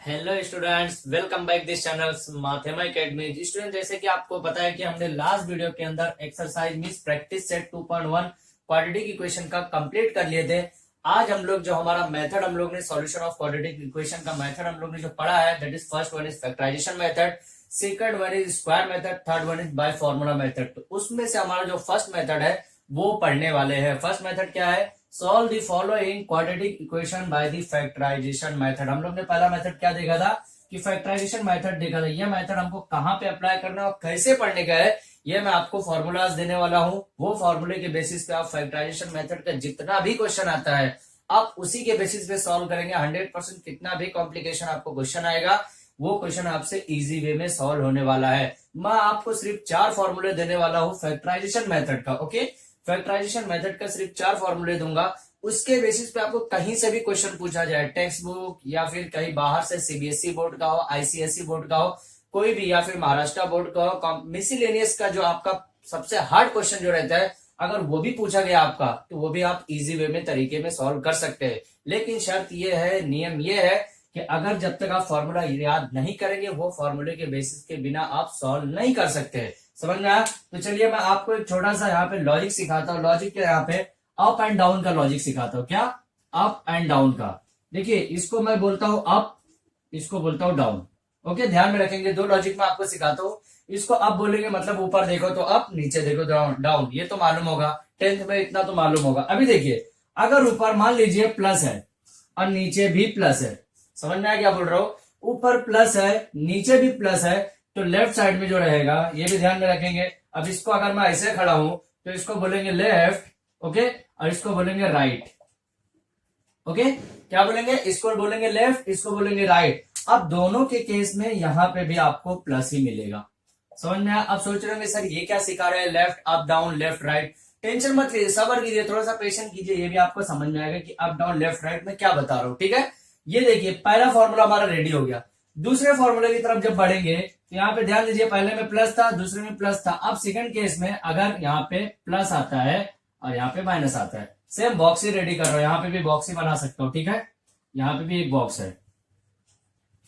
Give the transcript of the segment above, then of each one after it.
Hello students, welcome back this channel Mathema academy. Student, जैसे कि आपको पता है कि हमने लास्ट वीडियो के अंदर exercise means practice set 2.1 quadratic equation का कंप्लीट कर लिए थे। आज हम लोग जो हमारा मेथड हम लोग ने सॉल्यूशन ऑफ क्वाड्रेटिक इक्वेशन का मेथड हम लोग ने जो पढ़ा है, that is first one is factorisation method, second one is square method, third one is by formula method. तो उसमें से हमारा जो फर्स्ट मेथड है वो पढ़ने वाले हैं। फर्स्ट मेथड क्या है? Solve the following quadratic equation by the factorisation method. हम लोग ने पहला मेथड क्या देखा था कि फैक्टराइजेशन मेथड देखा था। यह मेथड हमको कहां पे अप्लाई करना है और कैसे पढ़ने का है, ये मैं आपको फॉर्मूलाज देने वाला हूं। वो फॉर्मूले के बेसिस पे आप फैक्टराइजेशन मेथड का जितना भी क्वेश्चन आता है आप उसी के बेसिस पे सॉल्व करेंगे। 100% कितना भी कॉम्प्लिकेशन आपको क्वेश्चन आएगा वो क्वेश्चन आपसे इजी वे में सॉल्व होने वाला है। मैं आपको सिर्फ 4 फॉर्मूले देने वाला हूं फैक्टराइजेशन मेथड का। ओके, फैक्टराइजेशन मेथड का सिर्फ 4 फॉर्मूले दूंगा। उसके बेसिस पे आपको कहीं से भी क्वेश्चन पूछा जाए, टेक्स्ट बुक या फिर कहीं बाहर से सीबीएसई बोर्ड का हो, आईसीएसई बोर्ड का हो, कोई भी, या फिर महाराष्ट्र बोर्ड का हो, मिसलेनियस का जो आपका सबसे हार्ड क्वेश्चन जो रहता है, अगर वो भी पूछा गया आपका तो वो भी आप इजी वे में तरीके में सॉल्व कर सकते हैं। लेकिन शर्त ये है, नियम ये है कि अगर जब तक आप फॉर्मूला याद नहीं करेंगे वो फॉर्मूले के बेसिस के बिना आप सॉल्व नहीं कर सकते। समझ में आया? तो चलिए मैं आपको एक छोटा सा यहाँ पे लॉजिक सिखाता हूँ। लॉजिक के यहाँ पे अप एंड डाउन का लॉजिक सिखाता हूँ। क्या? अप एंड डाउन का। देखिए, इसको मैं बोलता हूँ अप, इसको बोलता हूँ डाउन। ओके, ध्यान में रखेंगे। दो लॉजिक मैं आपको सिखाता हूँ। इसको अप बोलेंगे मतलब ऊपर देखो तो अप, नीचे देखो डाउन। डाउन ये तो मालूम होगा, 10th में इतना तो मालूम होगा। अभी देखिए, अगर ऊपर मान लीजिए प्लस है और नीचे भी प्लस है, समझ में आया क्या बोल रहा हूँ? ऊपर प्लस है नीचे भी प्लस है तो लेफ्ट साइड में जो रहेगा ये भी ध्यान में रखेंगे। अब इसको अगर मैं ऐसे खड़ा हूं तो इसको बोलेंगे लेफ्ट, ओके, और इसको बोलेंगे राइट। ओके, क्या बोलेंगे? इसको बोलेंगे लेफ्ट, इसको बोलेंगे राइट। अब दोनों के केस में यहां पे भी आपको प्लस ही मिलेगा। समझ में आया? अब सोच रहे होंगे सर ये क्या सिखा रहे हैं, left up down left right. Tension मत लीजिए, सबर कीजिए, थोड़ा सा पेशेंट कीजिए, ये भी आपको समझ में आएगा कि अप डाउन लेफ्ट राइट में क्या बता रहा हूं। ठीक है, ये देखिए पहला फॉर्मूला हमारा रेडी हो गया। दूसरे फॉर्मूले की तरफ जब बढ़ेंगे तो यहाँ पे ध्यान दीजिए, पहले में प्लस था, दूसरे में प्लस था। अब सेकंड केस में अगर यहाँ पे प्लस आता है और यहाँ पे माइनस आता है, सेम बॉक्स ही रेडी कर रहा हूं। यहाँ पे भी बॉक्स ही बना सकता हूँ। ठीक है, यहाँ पे भी एक बॉक्स है।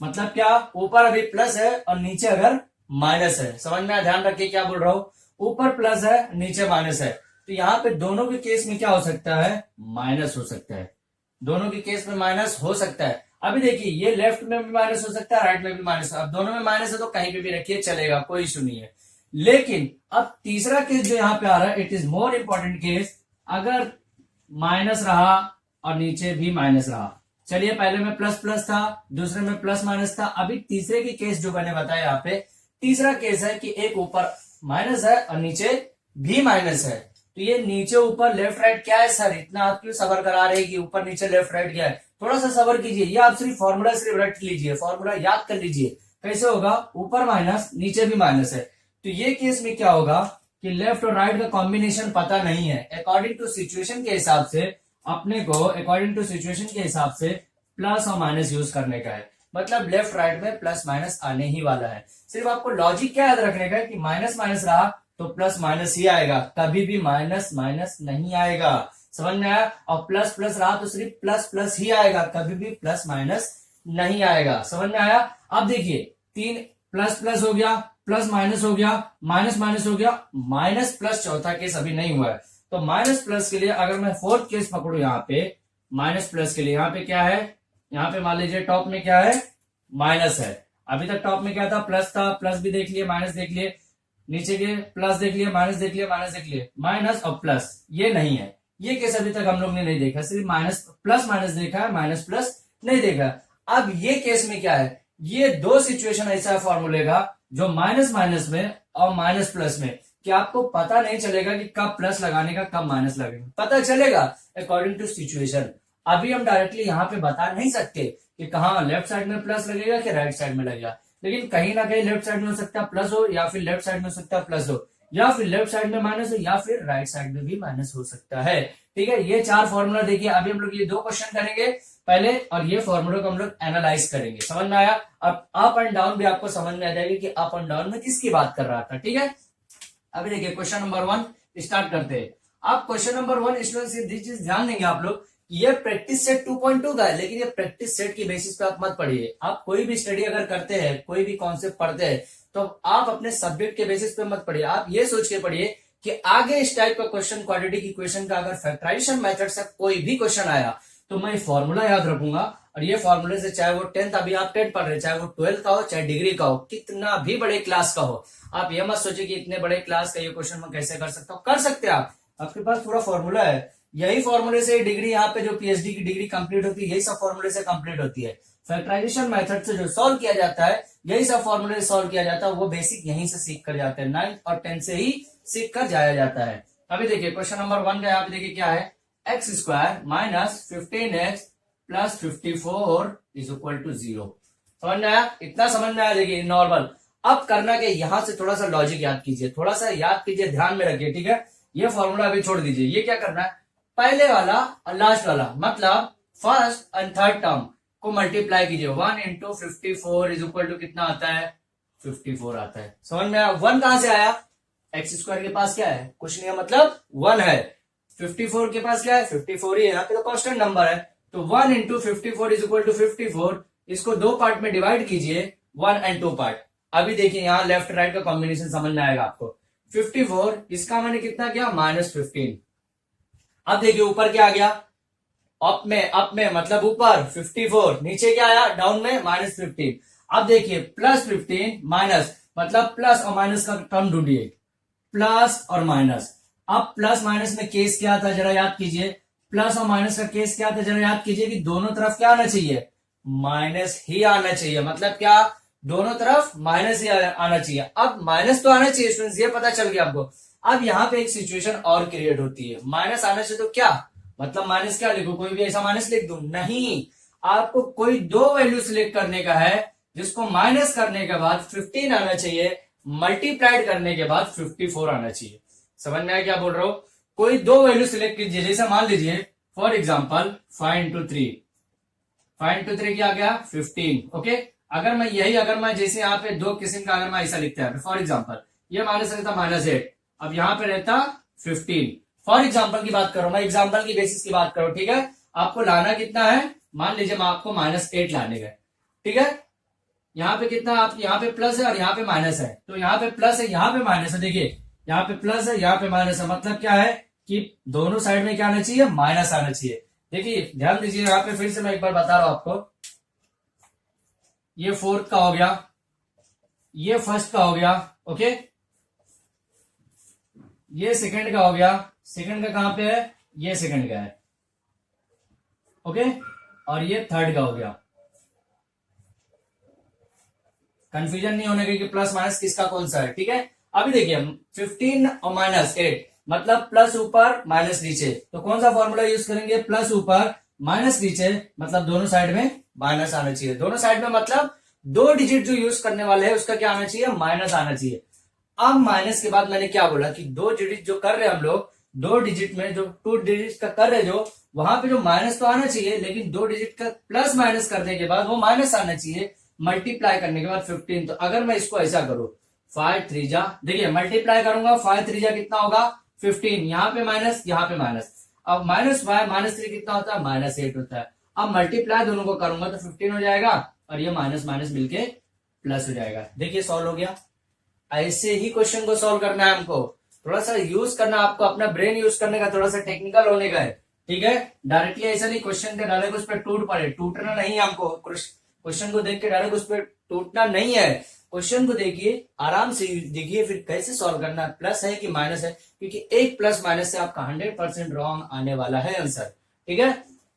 मतलब क्या? ऊपर अभी प्लस है और नीचे अगर माइनस है। समझ में? ध्यान रखिए क्या बोल रहा हूं। ऊपर प्लस है नीचे माइनस है तो यहाँ पे दोनों के केस में क्या हो सकता है? माइनस हो सकता है। दोनों के केस में माइनस हो सकता है। अभी देखिए, ये लेफ्ट में भी माइनस हो सकता है, राइट में भी माइनस। अब दोनों में माइनस है तो कहीं पे भी रखिए, चलेगा, कोई इशू नहीं है। लेकिन अब तीसरा केस जो यहाँ पे आ रहा है, it is more important case. अगर माइनस रहा और नीचे भी माइनस रहा, चलिए पहले में प्लस प्लस था, दूसरे में प्लस माइनस था। अभी तीसरे की केस जो मैंने बताया यहाँ पे, तीसरा केस है कि एक ऊपर माइनस है और नीचे भी माइनस है। तो ये नीचे ऊपर लेफ्ट राइट क्या है सर? इतना आप क्यों सबर करा रहे हैं कि ऊपर नीचे लेफ्ट राइट क्या है? थोड़ा सा सबर कीजिए। ये आप सिर्फ फॉर्मूला सिर्फ रट लीजिए, फॉर्मूला याद कर लीजिए। कैसे होगा? ऊपर माइनस नीचे भी माइनस है तो ये केस में क्या होगा कि लेफ्ट और राइट का कॉम्बिनेशन पता नहीं है। अकॉर्डिंग टू सिचुएशन के हिसाब से अपने को, अकॉर्डिंग टू सिचुएशन के हिसाब से प्लस और माइनस यूज करने का है। मतलब लेफ्ट राइट में प्लस माइनस आने ही वाला है। सिर्फ आपको लॉजिक क्या याद रखने का है कि माइनस माइनस रहा तो प्लस माइनस ही आएगा, कभी भी माइनस माइनस नहीं आएगा। समझ में आया? और प्लस प्लस रहा तो सिर्फ प्लस प्लस ही आएगा, कभी भी प्लस माइनस नहीं आएगा। समझ में आया? अब देखिए, 3 प्लस प्लस हो गया, प्लस माइनस हो गया, माइनस माइनस हो गया, माइनस प्लस चौथा केस अभी नहीं हुआ है। तो माइनस प्लस के लिए अगर मैं फोर्थ केस पकड़ू यहाँ पे, माइनस प्लस के लिए यहाँ पे क्या है? यहाँ पे मान लीजिए टॉप में क्या है? माइनस है। अभी तक टॉप में क्या था? प्लस था, प्लस भी देख लिए, माइनस देख लिए, नीचे के प्लस देख लिए, माइनस देख लिए, माइनस देख लिए, माइनस और प्लस ये नहीं है। ये केस अभी तक हम लोग ने नहीं देखा, सिर्फ माइनस प्लस माइनस देखा है, माइनस प्लस नहीं देखा। अब ये केस में क्या है? ये दो सिचुएशन ऐसा है फॉर्मूले का जो माइनस माइनस में और माइनस प्लस में, कि आपको पता नहीं चलेगा कि कब प्लस लगाने का कब माइनस लगेगा, पता चलेगा अकॉर्डिंग टू सिचुएशन। अभी हम डायरेक्टली यहाँ पे बता नहीं सकते कि कहाँ लेफ्ट साइड में प्लस लगेगा कि राइट साइड में लगेगा, लेकिन कहीं ना कहीं लेफ्ट साइड में हो सकता है प्लस हो, या फिर लेफ्ट साइड में हो सकता है प्लस हो, या फिर लेफ्ट साइड में माइनस हो, या फिर राइट साइड में भी माइनस हो सकता है। ठीक है, ये 4 फॉर्मूला देखिए। अभी हम लोग ये 2 क्वेश्चन करेंगे पहले और ये फॉर्मूला को हम लोग एनालाइज करेंगे। समझ में आया? अब अप एंड डाउन भी आपको समझ में आ जाएगी कि अप एंड डाउन में किसकी बात कर रहा था। ठीक है, अभी देखिए क्वेश्चन नंबर 1 स्टार्ट करते हैं। आप क्वेश्चन नंबर 1 स्टूडेंट्स ये चीज ध्यान देंगे आप लोग ये प्रैक्टिस सेट 2.2 का है, लेकिन ये प्रैक्टिस सेट की बेसिस पे आप मत पढ़िए। आप कोई भी स्टडी अगर करते हैं, कोई भी कॉन्सेप्ट पढ़ते हैं, तो आप अपने सब्जेक्ट के बेसिस पे मत पढ़िए। आप ये सोच के पढ़िए कि आगे इस टाइप का क्वेश्चन, क्वाड्रेटिक इक्वेशन का अगर फैक्टराइजेशन मेथड से कोई भी क्वेश्चन आया तो मैं फॉर्मूला याद रखूंगा, और ये फॉर्मूले से चाहे वो 10th, अभी आप 10 पढ़ रहे, चाहे वो 12 का हो, चाहे डिग्री का हो, कितना भी बड़े क्लास का हो, आप ये मत सोचिए कि इतने बड़े क्लास का ये क्वेश्चन मैं कैसे कर सकता हूँ। कर सकते हैं आप, आपके पास पूरा फॉर्मूला है। यही फॉर्मूले से डिग्री, यहाँ पे जो पीएचडी की डिग्री कंप्लीट होती है, यही सब फॉर्मूले से कंप्लीट होती है। फैक्टराइजेशन मेथड से जो सॉल्व किया जाता है, यही सब फॉर्मूले से सॉल्व किया जाता है। वो बेसिक यहीं से सीख कर जाते हैं, 9th और 10th से ही सीख कर जाया जाता है। अभी देखिए क्वेश्चन नंबर 1 का, यहाँ पे देखिए क्या है, x square minus 15x plus 54 is equal to 0। समझ में आया? इतना समझ में आया? देखिए नॉर्मल। अब करना के यहां से थोड़ा सा लॉजिक याद कीजिए, थोड़ा सा याद कीजिए, ध्यान में रखिए, ठीक है। ये फॉर्मूला अभी छोड़ दीजिए। ये क्या करना है, पहले वाला और लास्ट वाला, मतलब फर्स्ट एंड थर्ड टर्म को मल्टीप्लाई कीजिए। 1 इंटू 54 इज इक्वल टू कितना आता है, 54 आता है। समझ में आया? 1 कहां से आया, एक्स स्क्वायर के पास क्या है, कुछ नहीं है, मतलब 1 है। 54 के पास क्या है, 54 ही है, यहाँ पे तो कांस्टेंट नंबर है। तो 1 इंटू 54 इज इक्वल टू 54। इसको दो पार्ट में डिवाइड कीजिए, 1 एंड 2 पार्ट। अभी देखिए यहाँ लेफ्ट राइट का कॉम्बिनेशन समझ में आएगा आपको। 54 इसका मैंने कितना किया, -15। अब देखिए ऊपर क्या आ गया, अप में मतलब ऊपर 54, नीचे क्या आया, डाउन में -15। अब देखिए +15 माइनस, मतलब प्लस और माइनस का टर्म ढूंढिए, प्लस और माइनस। अब प्लस माइनस में केस क्या था, जरा याद कीजिए। प्लस और माइनस का केस क्या था, जरा याद कीजिए कि दोनों तरफ क्या आना चाहिए, माइनस ही आना चाहिए। मतलब क्या, दोनों तरफ माइनस ही आना चाहिए। अब माइनस तो आना चाहिए स्टूडेंट्स, ये पता चल गया आपको। अब यहाँ पे एक सिचुएशन और क्रिएट होती है, माइनस आने से तो क्या मतलब, माइनस क्या लिखो, कोई भी ऐसा माइनस लिख दूं, नहीं। आपको कोई दो वैल्यू सिलेक्ट करने का है, जिसको माइनस करने के बाद 15 आना चाहिए, मल्टीप्लाइड करने के बाद 54 आना चाहिए। समझ में आया क्या बोल रहा हूं? कोई दो वैल्यू सिलेक्ट कीजिए, जैसे मान लीजिए फॉर एग्जाम्पल 5 इंटू 3, 5 इंटू 3 क्या आ गया, 15। ओके, अगर मैं जैसे यहाँ पे दो किस्म का अगर मैं ऐसा लिखता है, फॉर एग्जाम्पल ये माइनस रहता -8, अब यहाँ पे रहता 15। फॉर एग्जाम्पल की बात करो, मैं एग्जाम्पल की बेसिस की बात करो, ठीक है। आपको लाना कितना है, मान लीजिए मैं आपको -8 लाने गए, ठीक है। यहाँ पे कितना, आप यहाँ पे प्लस है और यहाँ पे माइनस है, तो यहाँ पे प्लस है, यहाँ पे माइनस है। देखिए यहाँ पे प्लस है, यहाँ पे माइनस है, मतलब क्या है कि दोनों साइड में क्या आना चाहिए, माइनस आना चाहिए। देखिए ध्यान दीजिए, यहाँ पे फिर से मैं एक बार बता रहा हूं आपको। ये फोर्थ का हो गया, ये फर्स्ट का हो गया, ओके। ये सेकंड का हो गया, सेकंड का कहां पे है, ये सेकंड का है, ओके। और ये थर्ड का हो गया। कंफ्यूजन नहीं होने की प्लस माइनस किसका कौन सा है, ठीक है। अभी देखिए 15 और -8 मतलब प्लस ऊपर माइनस नीचे, तो कौन सा फॉर्मूला यूज करेंगे, प्लस ऊपर माइनस नीचे, मतलब दोनों साइड में माइनस आना चाहिए। दोनों साइड में मतलब दो डिजिट जो यूज करने वाले हैं उसका क्या आना चाहिए, माइनस आना चाहिए। अब माइनस के बाद मैंने क्या बोला कि दो डिजिट जो कर रहे हैं हम लोग, दो डिजिट में जो 2 डिजिट का कर रहे जो, वहां पे जो माइनस तो आना चाहिए, लेकिन दो डिजिट का प्लस माइनस करने के बाद वो माइनस आना चाहिए, मल्टीप्लाई करने के बाद 15। तो अगर मैं इसको ऐसा करूं, 5 3 जा, देखिए मल्टीप्लाई करूंगा, 5 3 जा कितना होगा 15, यहाँ पे माइनस, यहाँ पे माइनस। अब -5 -3 कितना होता है, -8 होता है। अब मल्टीप्लाई दोनों को करूंगा तो 15 हो जाएगा, और ये माइनस माइनस मिलके प्लस हो जाएगा। देखिए सॉल्व हो गया। ऐसे ही क्वेश्चन को सॉल्व करना है हमको, थोड़ा सा यूज करना, आपको अपना ब्रेन यूज करने का, थोड़ा सा टेक्निकल होने का है, ठीक है। डायरेक्टली ऐसा नहीं क्वेश्चन के डायरेक्ट उस पर टूट पड़े, टूटना नहीं है हमको। क्वेश्चन को देख के डायरेक्ट उस पर टूटना नहीं है। क्वेश्चन को देखिए, आराम से देखिए, फिर कैसे सॉल्व करना है, प्लस है कि माइनस है, क्योंकि एक प्लस माइनस से आपका 100% रॉन्ग आने वाला है आंसर, ठीक है।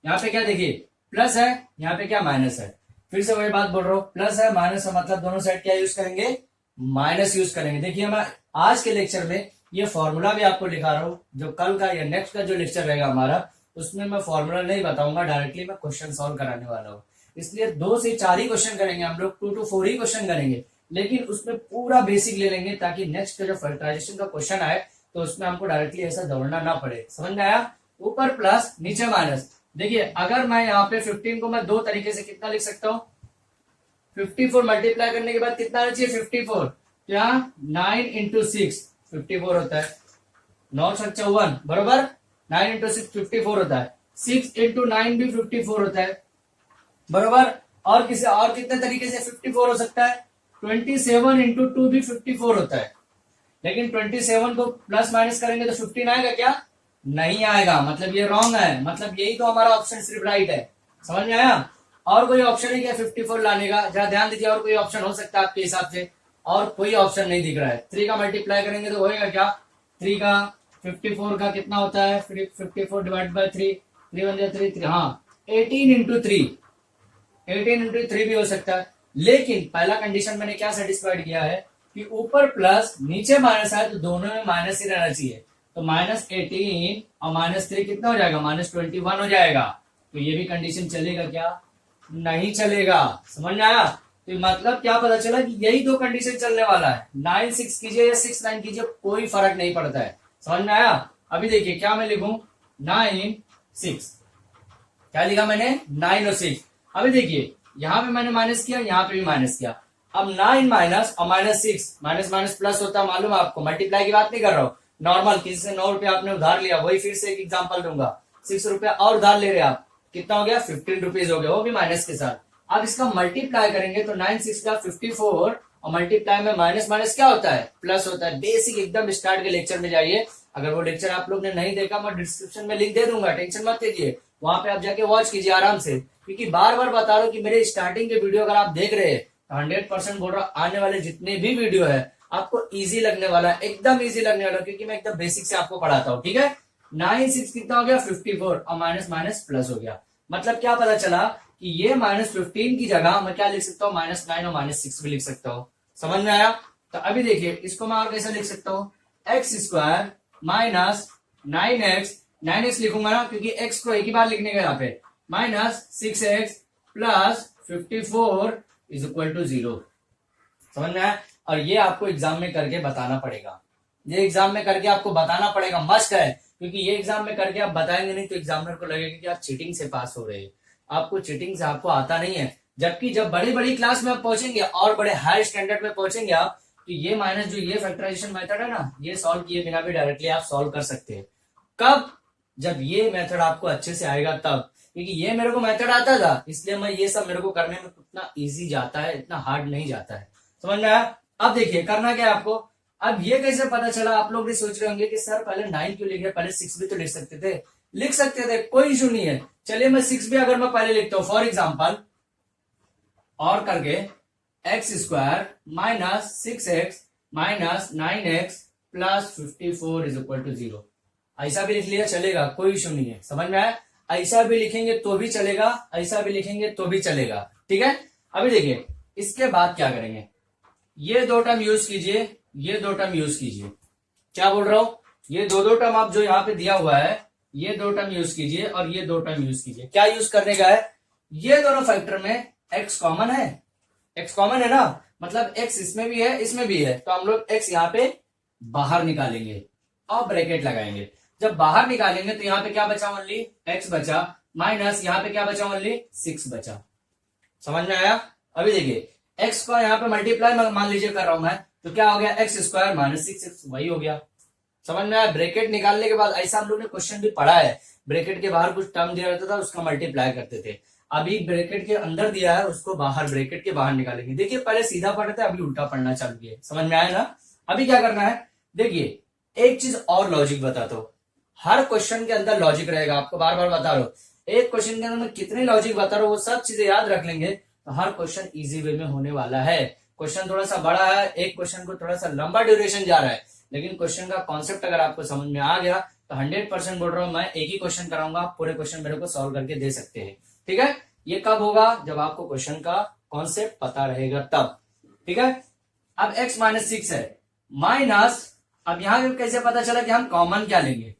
यहाँ पे क्या देखिए, प्लस है, यहाँ पे क्या माइनस है। फिर से वही बात बोल रहा हूँ, प्लस है माइनस है, मतलब दोनों साइड क्या यूज करेंगे, माइनस यूज करेंगे। देखिए मैं आज के लेक्चर में ये फॉर्मूला भी आपको लिखा रहा हूँ, जो कल का या नेक्स्ट का जो लेक्चर रहेगा हमारा, उसमें मैं फॉर्मूला नहीं बताऊंगा, डायरेक्टली मैं क्वेश्चन सॉल्व कराने वाला हूँ। इसलिए 2 से 4 ही क्वेश्चन करेंगे हम लोग, 2 to 4 ही क्वेश्चन करेंगे, लेकिन उसमें पूरा बेसिक ले लेंगे, ताकि नेक्स्ट का जो फैक्टराइजेशन का क्वेश्चन आए तो उसमें हमको डायरेक्टली ऐसा दौड़ना ना पड़े। समझ में आया? ऊपर प्लस नीचे माइनस। देखिए अगर मैं यहाँ पे 15 को मैं दो तरीके से कितना लिख सकता हूँ, 54 मल्टीप्लाई करने के बाद कितना आना चाहिए, 54, क्या 9 इंटू 6 54 होता है, 9 54 बरोबर, 9 इंटू 6 54 होता है। 6 इंटू 9 भी 54 होता है, बरोबर। और कितने तरीके से 54 हो सकता है, 27 इंटू 2 भी 54 होता है, लेकिन 27 को प्लस माइनस करेंगे तो 15 आएगा क्या, नहीं आएगा, मतलब ये रॉन्ग है, मतलब यही तो हमारा ऑप्शन सिर्फ राइट है। समझ में आया। और कोई ऑप्शन है क्या 54 लाने का, जरा ध्यान दीजिए, और कोई ऑप्शन हो सकता है आपके हिसाब से, और कोई ऑप्शन नहीं दिख रहा है। 3 का मल्टीप्लाई करेंगे तो होएगा क्या, 3 का 54 का कितना होता है, 54 डिवाइड बाई 3, 3 वन 3, हाँ 18 इंटू 3, 18 इंटू 3 भी हो सकता है। लेकिन पहला कंडीशन मैंने क्या सेटिस्फाइड किया है कि ऊपर प्लस नीचे माइनस है, तो दोनों में माइनस ही रहना चाहिए। तो -18 और -3 कितना हो जाएगा, -21 हो जाएगा। तो ये भी कंडीशन चलेगा क्या, नहीं चलेगा। समझ में आया। तो मतलब क्या पता चला कि यही दो कंडीशन चलने वाला है, 9 6 कीजिए या 6 9 कीजिए, कोई फर्क नहीं पड़ता है। समझ में आया। अभी देखिए क्या मैं लिखूं, 9 6, क्या लिखा मैंने, 9 और 6। अभी देखिए यहाँ पे मैंने माइनस किया, यहाँ पे भी माइनस किया। अब 9 माइनस और -6, माइनस माइनस प्लस होता है, मालूम है आपको, मल्टीप्लाई की बात नहीं कर रहा हूँ, नॉर्मल किसी से 9 रुपया आपने उधार लिया, वही फिर से एक एग्जांपल दूंगा, 6 रुपया और उधार ले रहे आप, कितना हो गया, 15 रुपीज हो गया, वो भी माइनस के साथ। अब इसका मल्टीप्लाई करेंगे तो 9 6 का 54, और मल्टीप्लाई में माइनस माइनस क्या होता है, प्लस होता है। बेसिक एकदम स्टार्ट के लेक्चर में जाइए, अगर वो लेक्चर आप लोग ने नहीं देखा मैं डिस्क्रिप्शन में लिंक दे दूंगा, टेंशन मत लीजिए, वहां पे आप जाके वॉच कीजिए आराम से, क्योंकि बार बार बता रहा हूं कि मेरे स्टार्टिंग के वीडियो अगर आप देख रहे हैं तो 100% बोल रहा हूं, आने वाले जितने भी वीडियो है आपको इजी लगने वाला है, एकदम इजी लगने वाला है, क्योंकि मैं एकदम बेसिक से आपको पढ़ाता हूँ। ठीक है, 9 6 कितना हो गया, 54, और माइनस माइनस प्लस हो गया। मतलब क्या पता चला कि ये -15 की जगह मैं क्या लिख सकता हूँ, -9 और -6 भी लिख सकता हूँ। समझ में आया। तो अभी देखिए इसको मैं और कैसे लिख सकता हूँ, x² माइनस 9x, 9x लिखूंगा ना, क्योंकि x को एक ही बार लिखने का यहाँ पे, -6x plus 54 is equal to 0। समझ में आया। और ये आपको एग्जाम में करके बताना पड़ेगा, ये एग्जाम में करके आपको बताना पड़ेगा, मस्ट है, क्योंकि ये एग्जाम में करके आप बताएंगे नहीं तो एग्जामिनर को लगेगा कि आप चीटिंग से पास हो रहे हैं, आपको चीटिंग से आपको आता नहीं है। जबकि जब बड़ी बड़ी क्लास में आप पहुंचेंगे और बड़े हाई स्टैंडर्ड में पहुंचेंगे आप, तो ये माइनस जो ये फैक्टराइजेशन मेथड है ना, ये सॉल्व किए बिना भी डायरेक्टली आप सॉल्व कर सकते हैं। कब, जब ये मेथड आपको अच्छे से आएगा तब, क्योंकि ये मेरे को मेथड आता था इसलिए मैं ये सब मेरे को करने में उतना इजी जाता है, इतना हार्ड नहीं जाता है। समझ में आया। अब देखिए करना क्या है आपको, अब ये कैसे पता चला, आप लोग भी सोच रहे होंगे कि सर पहले 9 क्यों लिख रहे, पहले 6 भी तो लिख सकते थे। लिख सकते थे, कोई इशू नहीं है। चलिए मैं 6 भी अगर मैं पहले लिखता हूं, फॉर एग्जाम्पल और करके x² minus 6x minus 9x plus 54 is equal to 0, ऐसा भी लिख लिया चलेगा, कोई इशू नहीं है। समझ में आया। ऐसा भी लिखेंगे तो भी चलेगा, ऐसा भी लिखेंगे तो भी चलेगा। ठीक है। अभी देखिए इसके बाद क्या करेंगे, ये दो टर्म यूज कीजिए, ये दो टर्म यूज कीजिए। क्या बोल रहा हूं, ये दो टर्म आप जो यहाँ पे दिया हुआ है, ये दो टर्म यूज कीजिए और ये दो टर्म यूज कीजिए। क्या यूज करने का है, ये दोनों फैक्टर में x कॉमन है, x कॉमन है ना, मतलब x इसमें भी है इसमें भी है, तो हम लोग x यहाँ पे बाहर निकालेंगे और ब्रैकेट लगाएंगे। जब बाहर निकालेंगे तो यहाँ पे क्या बचा, ओनली x बचा, माइनस यहाँ पे क्या बचा, ओनली 6 बचा। समझ में आया। अभी देखिए x को यहाँ पे मल्टीप्लाई मान लीजिए कर रहा हूं मैं, तो क्या हो गया, x² माइनस 6x, वही हो गया। समझ में आया। ब्रैकेट निकालने के बाद ऐसा हम लोग ने क्वेश्चन भी पढ़ा है, ब्रैकेट के बाहर कुछ टर्म दिया रहता था उसका मल्टीप्लाई करते थे। अभी ब्रैकेट के अंदर दिया है उसको बाहर, ब्रैकेट के बाहर निकालेंगे। देखिए पहले सीधा पढ़ते थे, अभी उल्टा पढ़ना चालू किया। समझ में आया ना। अभी क्या करना है, देखिए एक चीज और लॉजिक बताता हूं, हर क्वेश्चन के अंदर लॉजिक रहेगा, आपको बार बार बता रहा हूं। एक क्वेश्चन के अंदर मैं कितने लॉजिक बता रहा हूं, वो सब चीजें याद रख लेंगे तो हर क्वेश्चन इजी वे में होने वाला है। क्वेश्चन थोड़ा सा बड़ा है, एक क्वेश्चन को थोड़ा सा लंबा ड्यूरेशन जा रहा है, लेकिन क्वेश्चन का कॉन्सेप्ट अगर आपको समझ में आ गया तो 100% बोल रहा हूं मैं, एक ही क्वेश्चन कराऊंगा, पूरे क्वेश्चन मेरे को सॉल्व करके दे सकते हैं। ठीक है। ये कब होगा, जब आपको क्वेश्चन का कॉन्सेप्ट पता रहेगा तब। ठीक है। अब x माइनस 6 है, माइनस, अब यहां पे कैसे पता चला कि हम कॉमन क्या लेंगे,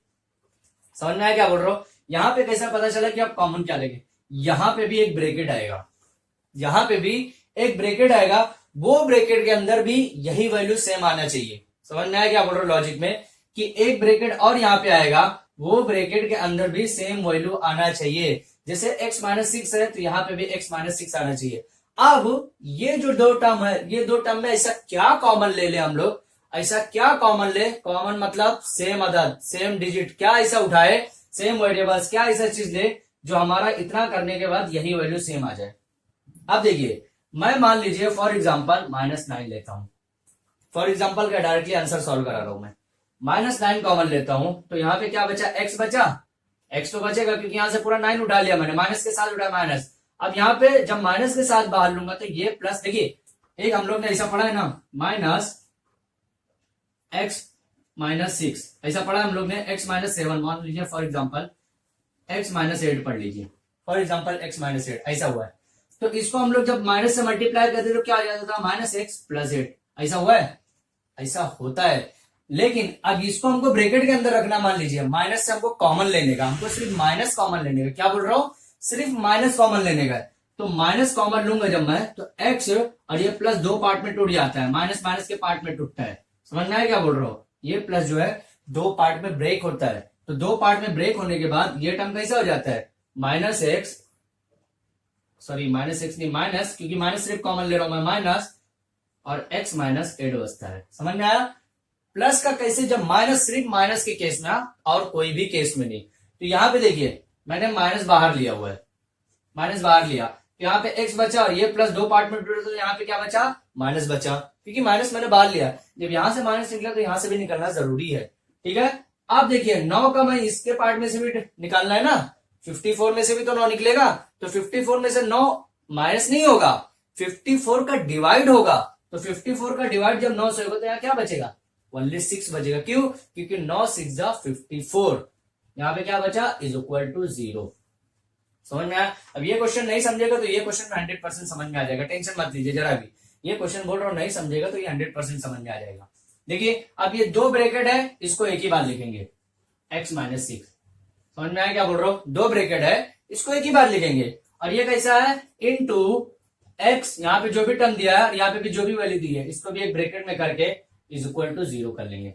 समझ में आया क्या बोल रहा हूं। यहां पे कैसे पता चला कि आप कॉमन क्या लेंगे, यहां पे भी एक ब्रैकेट आएगा, यहां पे भी एक ब्रैकेट आएगा, वो ब्रैकेट के अंदर भी यही वैल्यू सेम आना चाहिए। समझ में आया क्या बोल रहा हूं लॉजिक में, कि एक ब्रैकेट और यहाँ पे आएगा, वो ब्रैकेट के अंदर भी सेम वैल्यू आना चाहिए। जैसे x माइनस 6 है तो यहाँ पे भी x माइनस 6 आना चाहिए। अब ये जो दो टर्म है, ये दो टर्म में ऐसा क्या कॉमन ले हम लोग, ऐसा क्या कॉमन ले, कॉमन मतलब सेम अदद, सेम डिजिट, क्या ऐसा उठाए सेम वेरिएबल्स, क्या ऐसा चीज ले जो हमारा इतना करने के बाद यही वैल्यू सेम आ जाए। अब देखिए मैं मान लीजिए फॉर एग्जाम्पल -9 लेता हूं, फॉर एग्जाम्पल का डायरेक्टली आंसर सॉल्व करा रहा हूं मैं। -9 कॉमन लेता हूं तो यहाँ पे क्या बचा, x बचा, x तो बचेगा क्योंकि यहां से पूरा 9 उठा लिया मैंने, माइनस के साथ उठाया माइनस। अब यहाँ पे जब माइनस के साथ बाहर लूंगा तो ये प्लस, देखिए एक हम लोग ने ऐसा पढ़ा है ना, -x-6 ऐसा पढ़ा हम लोग ने, x-7 मान लीजिए फॉर एग्जाम्पल, x-8 पढ़ लीजिए फॉर एग्जाम्पल, x-8 ऐसा हुआ है। तो इसको हम लोग जब माइनस से मल्टीप्लाई करते तो क्या आ जाता था, -x+8 ऐसा हुआ है, ऐसा होता है। लेकिन अब इसको हमको ब्रैकेट के अंदर रखना, मान लीजिए माइनस से हमको कॉमन लेने का, हमको सिर्फ माइनस कॉमन लेने का, क्या बोल रहा हूं, सिर्फ माइनस कॉमन लेने का। तो माइनस कॉमन लूंगा जब मैं, तो x और ये प्लस दो पार्ट में टूट जाता है, माइनस माइनस के पार्ट में टूटता है, समझ में आया क्या बोल रहा हूं, ये प्लस जो है दो पार्ट में ब्रेक होता है। तो दो पार्ट में ब्रेक होने के बाद ये टर्म कैसा हो जाता है, -x, सॉरी -x नहीं, माइनस, क्योंकि माइनस सिर्फ कॉमन ले रहा हूं मैं, माइनस और x-8 बचता है, समझ में आया। प्लस का कैसे, जब माइनस सिर्फ माइनस के केस में और कोई भी केस में नहीं। तो यहां पे देखिए मैंने माइनस बाहर लिया हुआ है, माइनस बाहर लिया, तो यहाँ पे x बचा और ये प्लस दो पार्ट में टूटे तो यहाँ पे क्या बचा, माइनस बचा, क्योंकि माइनस मैंने बाहर लिया। जब यहां से माइनस निकला तो यहां से भी निकलना जरूरी है, ठीक है। अब देखिए 9 का मैं इसके पार्ट में से भी निकालना है ना, 54 में से भी तो 9 निकलेगा, तो 54 में से 9 माइनस नहीं होगा, 54 का डिवाइड होगा, तो 54 का डिवाइड जब 9 से होगा तो यहाँ क्या बचेगा, ओनली 6 बचेगा। क्यों, क्योंकि 9 6 जा 54, यहाँ पे क्या बचा, =0। समझ में आया। अब ये क्वेश्चन नहीं समझेगा तो ये क्वेश्चन 100% समझ में आ जाएगा, टेंशन मत लीजिए जरा भी। ये क्वेश्चन बोल रहा हूं नहीं समझेगा तो ये 100% समझ में आ जाएगा। देखिए अब ये दो ब्रैकेट है, इसको एक ही बार लिखेंगे, x-6, समझ में आया क्या बोल रहा हूं, दो ब्रैकेट है इसको एक ही बार लिखेंगे। और ये कैसा है, इनटू x, यहाँ पे जो भी टर्म दिया है, यहाँ पे भी जो भी वैल्यू दी है, इसको भी एक ब्रैकेट में करके =0 कर लेंगे।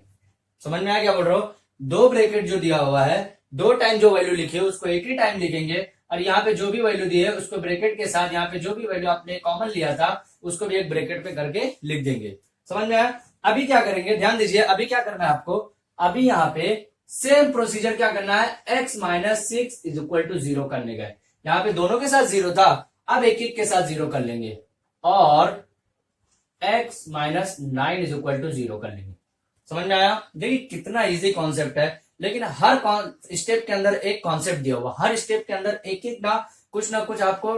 समझ में आया क्या बोल रहा हूं, दो ब्रैकेट जो दिया हुआ है, दो टाइम जो वैल्यू लिखी है उसको एक ही टाइम लिखेंगे, और यहाँ पे जो भी वैल्यू दी है उसको ब्रैकेट के साथ, यहाँ पे जो भी वैल्यू आपने कॉमन लिया था उसको भी एक ब्रैकेट पे करके लिख देंगे। समझ में आया। अभी क्या करेंगे, ध्यान दीजिए, अभी क्या करना है आपको, अभी यहाँ पे सेम प्रोसीजर क्या करना है, x-6 =0 करने का। यहाँ पे दोनों के साथ 0 था, अब एक एक के साथ 0 कर लेंगे, और x-9 =0 कर लेंगे। समझ में आया। देखिए कितना इजी कॉन्सेप्ट है, लेकिन हर स्टेप के अंदर एक कॉन्सेप्ट दिया हुआ, हर स्टेप के अंदर एक एक ना कुछ आपको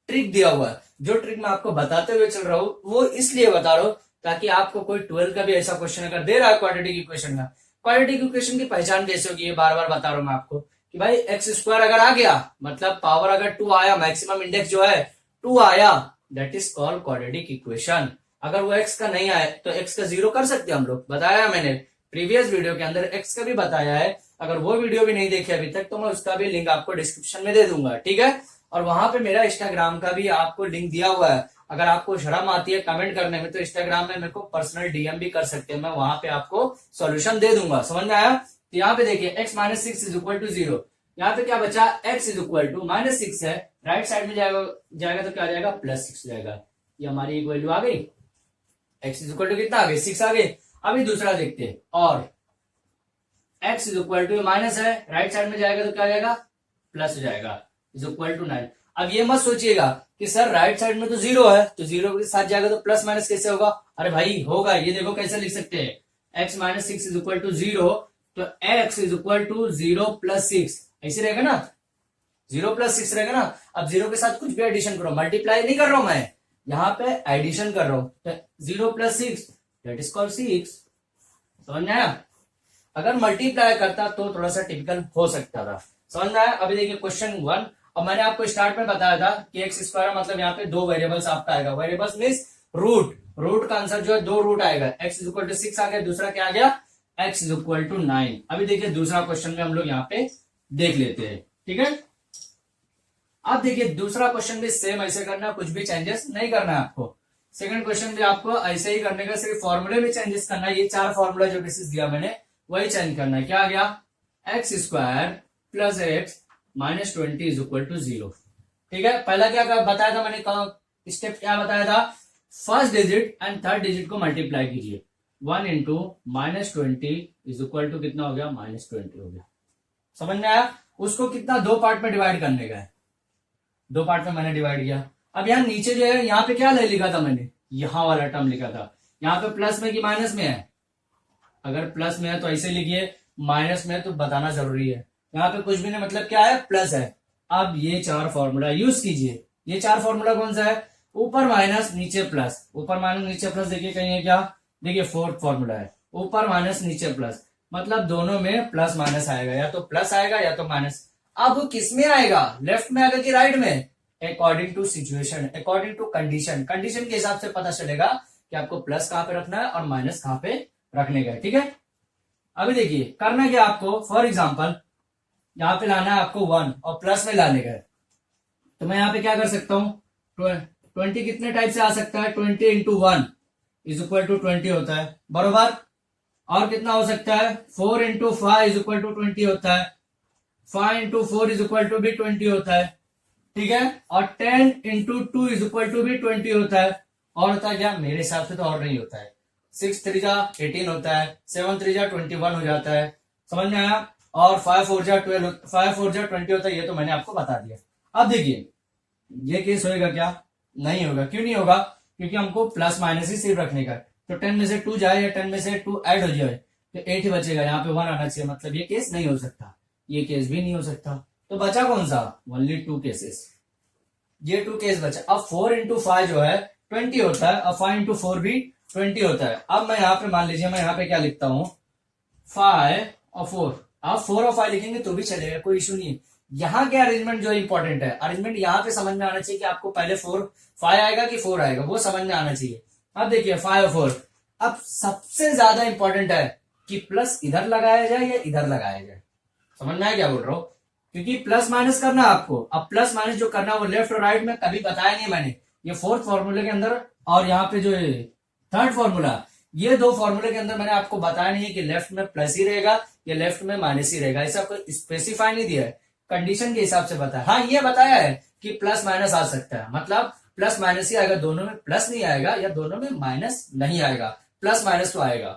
ट्रिक दिया हुआ है। जो ट्रिक मैं आपको बताते हुए चल रहा हूं वो इसलिए बता रहा हूं ताकि आपको कोई 12 का भी ऐसा क्वेश्चन अगर दे रहा है क्वाड्रेटिक इक्वेशन का, क्वाड्रेटिक इक्वेशन की पहचान कैसे होगी, ये बार बार बता रहा हूं मैं आपको कि भाई x² अगर आ गया, मतलब पावर अगर 2 आया, मैक्सिमम इंडेक्स जो है 2 आया, that is called quadratic equation. अगर वो x का नहीं आए तो x का 0 कर सकते हैं हम लोग, बताया मैंने प्रीवियस वीडियो के अंदर, x का भी बताया है। अगर वो वीडियो भी नहीं देखे अभी तक तो मैं उसका भी लिंक आपको डिस्क्रिप्शन में दे दूंगा, ठीक है। और वहां पे मेरा इंस्टाग्राम का भी आपको लिंक दिया हुआ है, अगर आपको शर्म आती है कमेंट करने में तो इंस्टाग्राम में मेरे को पर्सनल डीएम भी कर सकते हैं, मैं वहां पे आपको सॉल्यूशन दे दूंगा। समझ में आया। तो यहाँ पे देखिए x-6 =0, यहाँ पे क्या बचा, x -6 है, राइट साइड में जाएगा तो क्या आ जाएगा, +6 जाएगा। ये हमारी एक वैल्यू आ गई, x कितना आ गई, 6 आ गई। अभी दूसरा देखते हैं, और x माइनस है, राइट साइड में जाएगा तो क्या जाएगा, प्लस हो जाएगा, =9। अब ये मत सोचिएगा कि सर राइट साइड में तो 0 है, तो 0 के साथ जाएगा तो प्लस माइनस कैसे होगा, अरे भाई होगा, ये देखो कैसे लिख सकते हैं, x-6 =0, तो x =0 + 6 ऐसे रहेगा ना, 0 + 6 रहेगा ना। अब 0 के साथ कुछ भी एडिशन करो, मल्टीप्लाई नहीं कर रहा हूं मैं, यहाँ पे एडिशन कर रहा हूं, तो 0 + 6 दैट इज कॉल्ड 6। समझ में आया। अगर मल्टीप्लाई करता तो थोड़ा सा टिपिकल हो सकता था, समझ में आया। अभी देखिए क्वेश्चन 1, और मैंने आपको स्टार्ट में बताया था कि x² मतलब यहाँ पे दो वेरिएबल्स आपका आएगा, वेरिएबल्स मींस रूट का आंसर जो है 2 रूट आएगा, x 6 आ गया, दूसरा क्या आ गया, x 9। अभी देखिए दूसरा क्वेश्चन में हम लोग यहाँ पे देख लेते हैं, ठीक है। अब देखिए दूसरा क्वेश्चन भी सेम ऐसे करना, कुछ भी चेंजेस नहीं करना है आपको। सेकंड क्वेश्चन भी आपको ऐसे ही करने का, सिर्फ फॉर्मूले में चेंजेस करना है। ये 4 फॉर्मूला जो बेसिस दिया मैंने वही चेंज करना है। क्या आ गया, x² + x -20 = 0। ठीक है, पहला क्या बताया था मैंने, स्टेप क्या बताया था, first digit and third digit को मल्टीप्लाई कीजिए, 1 × -20 = कितना हो गया, -20 हो गया। समझ में आया। उसको कितना, 2 पार्ट में डिवाइड करने का है, 2 पार्ट में मैंने डिवाइड किया। अब यहाँ नीचे जो है, यहाँ पे क्या लिखा था मैंने, यहाँ वाला टर्म लिखा था, यहाँ पे प्लस में कि माइनस में है, अगर प्लस में है तो ऐसे लिखिए, माइनस में है तो बताना जरूरी है। यहाँ पे कुछ भी नहीं, मतलब क्या है, प्लस है। अब ये 4 फॉर्मूला यूज कीजिए। ये 4 फॉर्मूला कौन सा है, ऊपर माइनस नीचे प्लस, ऊपर माइनस नीचे प्लस, देखिए कहीं है क्या, देखिए 4th फॉर्मूला है, ऊपर माइनस नीचे प्लस, मतलब दोनों में प्लस माइनस आएगा, या तो प्लस आएगा या तो माइनस। अब वो किस में आएगा, लेफ्ट में आएगा कि राइट में, according to situation, according to condition, condition के हिसाब से पता चलेगा कि आपको प्लस कहां पे रखना है और माइनस कहां पे रखने का है, ठीक है। अभी देखिए करना क्या आपको, फॉर एग्जाम्पल यहाँ पे लाना है आपको 1 और प्लस में लाने का है, तो मैं यहाँ पे क्या कर सकता हूँ, 20 कितने टाइप से आ सकता है, 20 इंटू 1 इज इक्वल टू 20 होता है, बरोबर। और कितना हो सकता है, 4 इंटू 5 इज इक्वल टू 20 होता है, 5 इंटू 4 इज इक्वल टू भी 20 होता है, ठीक है। और 10 इंटू 2 इज इक्वल टू भी 20 होता है। और होता है क्या, मेरे हिसाब से तो और नहीं होता है, 6 3 जा 18 होता है, 7 3 जा 21 हो जाता है, समझ में आया। और 5 4 जा 12, 5 4 जा 20 होता है, ये तो मैंने आपको बता दिया। अब देखिए ये केस होएगा क्या, नहीं होगा, क्यों नहीं होगा, क्योंकि हमको प्लस माइनस ही सिर्फ रखने का। तो 10 में से 2 जाए या 10 में से 2 ऐड हो जाए तो 8 ही बचेगा, यहाँ पे 1 आना चाहिए, मतलब ये केस नहीं हो सकता, ये केस भी नहीं हो सकता। तो बचा कौन सा, ओनली 2 केसेस, ये 2 केस बचा। अब 4 इंटू 5 जो है 20 होता है, और 5 इंटू 4 भी 20 होता है। अब मैं यहाँ पे मान लीजिए, मैं यहाँ पे क्या लिखता हूँ, 5 और 4, आप 4 और 5 लिखेंगे तो भी चलेगा, कोई इशू नहीं है। यहाँ क्या अरेंजमेंट जो इंपॉर्टेंट है, अरेंजमेंट यहाँ पे समझ में आना चाहिए कि आपको पहले 5 आएगा कि 4 आएगा, वो समझ में आना चाहिए। अब देखिए 5 और 4, अब सबसे ज्यादा इंपॉर्टेंट है कि प्लस इधर लगाया जाए या इधर लगाया जाए, समझ में आया क्या बोल रहा हूं, क्योंकि प्लस माइनस करना आपको। अब प्लस माइनस जो करना वो लेफ्ट और राइट में कभी बताया नहीं मैंने, ये 4th फॉर्मूले के अंदर और यहाँ पे जो 3rd फॉर्मूला, ये 2 फॉर्मूले के अंदर मैंने आपको बताया नहीं है कि लेफ्ट में प्लस ही रहेगा या लेफ्ट में माइनस ही रहेगा, ऐसा कोई स्पेसिफाई नहीं दिया है, कंडीशन के हिसाब से बताया। हाँ ये बताया है कि प्लस माइनस आ सकता है, मतलब प्लस माइनस ही आएगा, दोनों में प्लस नहीं आएगा या दोनों में माइनस नहीं आएगा, प्लस माइनस तो आएगा।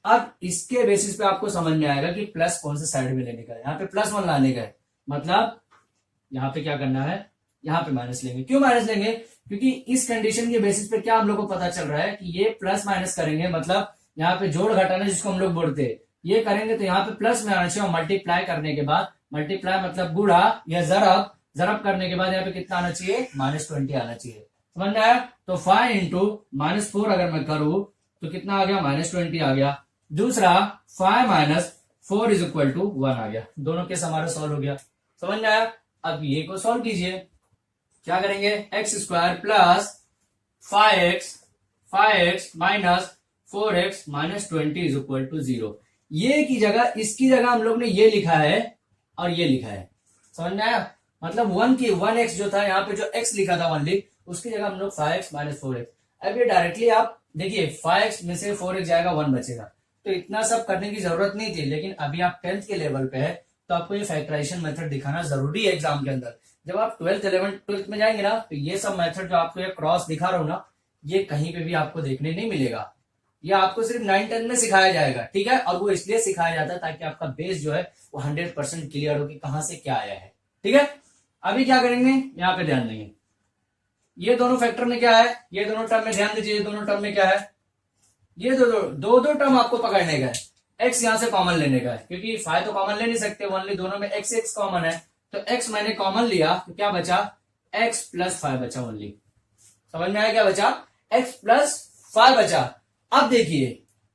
अब इसके बेसिस पे आपको समझ में आएगा कि प्लस कौन से साइड में लेने का है, यहाँ पे +1 लाने का है, मतलब यहाँ पे क्या करना है, यहाँ पे माइनस लेंगे। क्यों माइनस लेंगे, क्योंकि इस कंडीशन के बेसिस पे क्या हम लोग को पता चल रहा है कि ये प्लस माइनस करेंगे, मतलब यहाँ पे जोड़ घटाना जिसको हम लोग बोलते हैं, ये करेंगे तो यहाँ पे प्लस में आना चाहिए, और मल्टीप्लाई करने के बाद, मल्टीप्लाई मतलब गुणा या जरब, जरब करने के बाद यहाँ पे कितना आना चाहिए, -20 आना चाहिए, समझ में आया। तो 5 इंटू -4 अगर मैं करूं तो कितना आ गया, -20 आ गया। दूसरा 5 माइनस 4 इज इक्वल टू 1 आ गया, दोनों केस हमारा सॉल्व हो गया, समझ में आया। अब ये को सॉल्व कीजिए, क्या करेंगे, x² plus 5x minus 4x minus 20 is equal to 0। ये की जगह, इसकी जगह हम लोग ने ये लिखा है और ये लिखा है, समझ में आया। मतलब 1x जो था यहाँ पे जो x लिखा था ओनली, उसकी जगह हम लोग 5x माइनस 4x। अब ये डायरेक्टली आप देखिए 5x में से 4x जाएगा, 1 बचेगा, तो इतना सब करने की जरूरत नहीं थी। लेकिन अभी आप 10th के लेवल पे है तो आपको ये फैक्टराइजेशन मेथड दिखाना जरूरी है एग्जाम के अंदर। जब आप 12th 11th 12th में जाएंगे ना, तो ये सब मेथड जो आपको ये क्रॉस दिखा रहा हूं ना, ये कहीं पे भी आपको देखने नहीं मिलेगा, ये आपको सिर्फ 9-10 में सिखाया जाएगा, ठीक है। और वो इसलिए सिखाया जाता है ताकि आपका बेस जो है वो 100% क्लियर हो कि कहां से क्या आया है, ठीक है। अभी क्या करेंगे, यहाँ पे ध्यान देंगे, ये दोनों फैक्टर में क्या है, ये दोनों टर्म में ध्यान दीजिए, दोनों टर्म में क्या है, ये दो टर्म आपको पकड़ने का है, x यहां से कॉमन लेने का है, क्योंकि 5 तो कॉमन ले नहीं सकते, ओनली दोनों में x कॉमन है, तो x मैंने कॉमन लिया तो क्या बचा, x प्लस 5 बचा ओनली, समझ में आया क्या बचा, x प्लस 5 बचा। अब देखिए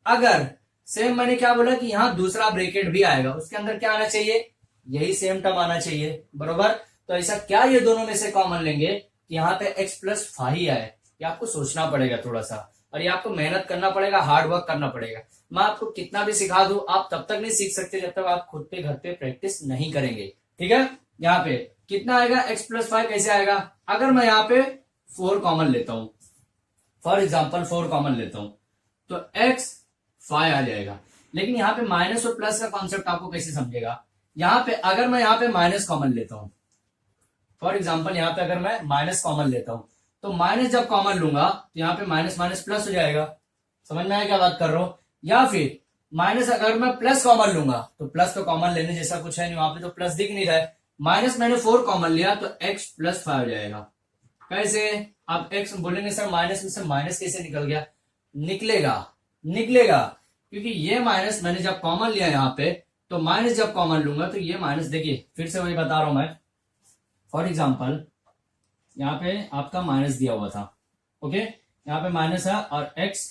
अगर सेम मैंने क्या बोला कि यहाँ दूसरा ब्रैकेट भी आएगा, उसके अंदर क्या आना चाहिए, यही सेम टर्म आना चाहिए, बरोबर। तो ऐसा क्या ये दोनों में से कॉमन लेंगे कि यहाँ पे x प्लस 5 ही आए, ये आपको सोचना पड़ेगा थोड़ा सा, और ये आपको मेहनत करना पड़ेगा, हार्ड वर्क करना पड़ेगा। मैं आपको कितना भी सिखा दूं, आप तब तक नहीं सीख सकते जब तक आप खुद पे घर पे प्रैक्टिस नहीं करेंगे, ठीक है। यहाँ पे कितना आएगा, x प्लस 5 कैसे आएगा, अगर मैं यहाँ पे 4 कॉमन लेता हूं, फॉर एग्जाम्पल 4 कॉमन लेता हूं तो x 5 आ जाएगा। लेकिन यहाँ पे माइनस और प्लस का कॉन्सेप्ट आपको कैसे समझेगा, यहाँ पे अगर मैं यहाँ पे माइनस कॉमन लेता हूं, फॉर एग्जाम्पल यहाँ पे अगर मैं माइनस कॉमन लेता हूं, तो माइनस जब कॉमन लूंगा तो यहाँ पे माइनस माइनस प्लस हो जाएगा, समझ में आया क्या बात कर रहा हूं। या फिर माइनस अगर मैं प्लस कॉमन लूंगा तो प्लस तो कॉमन लेने जैसा कुछ है नहीं, वहां पे तो प्लस दिख नहीं रहा है। माइनस मैंने 4 कॉमन लिया तो x प्लस 5 जाएगा। कैसे? आप x बोलेंगे सर माइनस में से माइनस कैसे निकल गया? निकलेगा, निकलेगा, क्योंकि ये माइनस मैंने जब कॉमन लिया यहाँ पे, तो माइनस जब कॉमन लूंगा तो ये माइनस, देखिए फिर से वही बता रहा हूं मैं। फॉर एग्जाम्पल यहाँ पे आपका माइनस दिया हुआ था, ओके, यहाँ पे माइनस है और x